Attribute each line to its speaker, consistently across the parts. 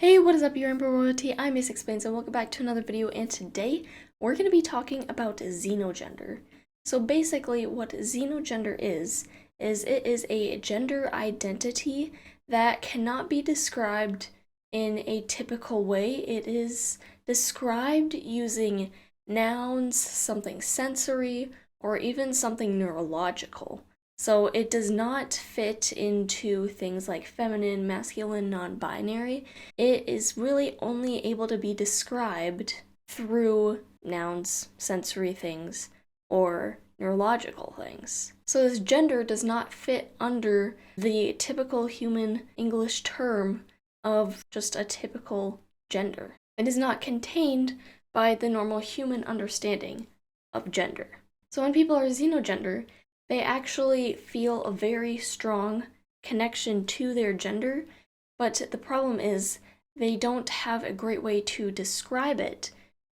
Speaker 1: Hey, what is up, your Emperor Royalty? I'm Miss Explains, and welcome back to another video, and today we're going to be talking about Xenogender. So basically, what Xenogender is it is a gender identity that cannot be described in a typical way. It is described using nouns, something sensory, or even something neurological. So it does not fit into things like feminine, masculine, non-binary. It is really only able to be described through nouns, sensory things, or neurological things. So this gender does not fit under the typical human English term of just a typical gender. It is not contained by the normal human understanding of gender. So when people are xenogender, they actually feel a very strong connection to their gender, but the problem is they don't have a great way to describe it,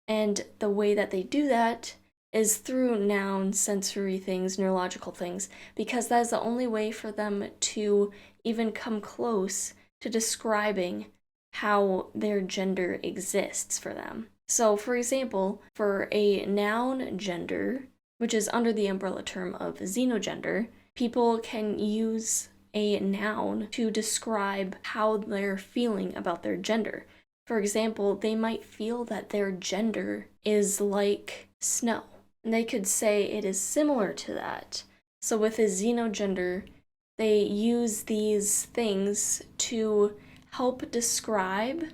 Speaker 1: and the way that they do that is through nouns, sensory things, neurological things, because that is the only way for them to even come close to describing how their gender exists for them. So, for example, for a noun gender, which is under the umbrella term of xenogender, people can use a noun to describe how they're feeling about their gender. For example, they might feel that their gender is like snow, and they could say it is similar to that. So with a xenogender, they use these things to help describe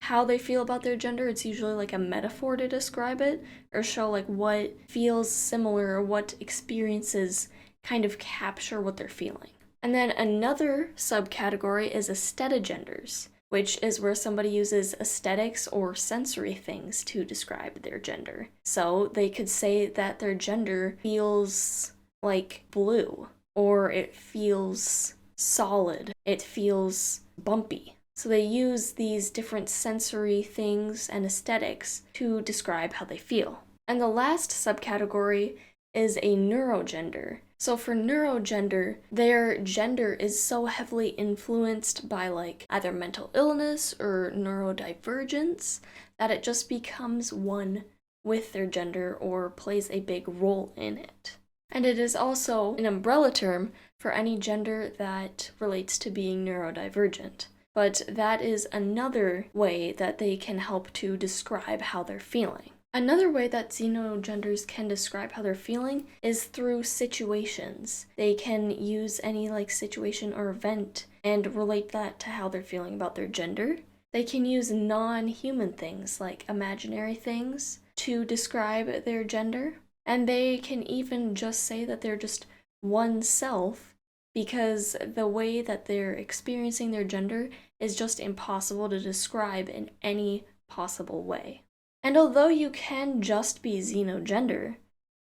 Speaker 1: how they feel about their gender. It's usually like a metaphor to describe it, or show like what feels similar or what experiences kind of capture what they're feeling. And then another subcategory is aesthetigenders, which is where somebody uses aesthetics or sensory things to describe their gender. So they could say that their gender feels like blue, or it feels solid, it feels bumpy. So they use these different sensory things and aesthetics to describe how they feel. And the last subcategory is a neurogender. So for neurogender, their gender is so heavily influenced by like either mental illness or neurodivergence that it just becomes one with their gender or plays a big role in it. And it is also an umbrella term for any gender that relates to being neurodivergent. But that is another way that they can help to describe how they're feeling. Another way that xenogenders can describe how they're feeling is through situations. They can use any like situation or event and relate that to how they're feeling about their gender. They can use non-human things like imaginary things to describe their gender. And they can even just say that they're just oneself, because the way that they're experiencing their gender is just impossible to describe in any possible way. And although you can just be xenogender,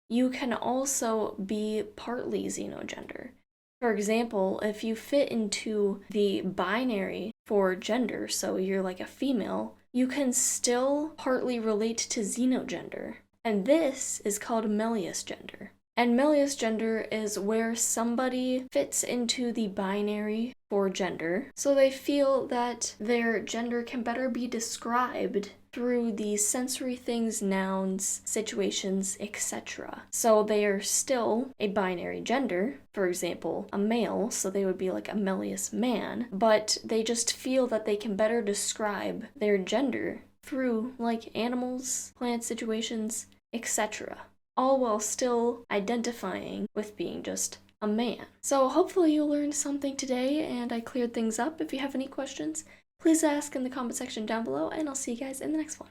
Speaker 1: you can also be partly xenogender. For example, if you fit into the binary for gender, so you're like a female, you can still partly relate to xenogender. And this is called Meliusgender. And Meliusgender is where somebody fits into the binary for gender, so they feel that their gender can better be described through the sensory things, nouns, situations, etc. So they are still a binary gender, for example, a male, so they would be like a Melius man, but they just feel that they can better describe their gender through like animals, plant situations, etc. All while still identifying with being just a man. So hopefully you learned something today and I cleared things up. If you have any questions, please ask in the comment section down below, and I'll see you guys in the next one.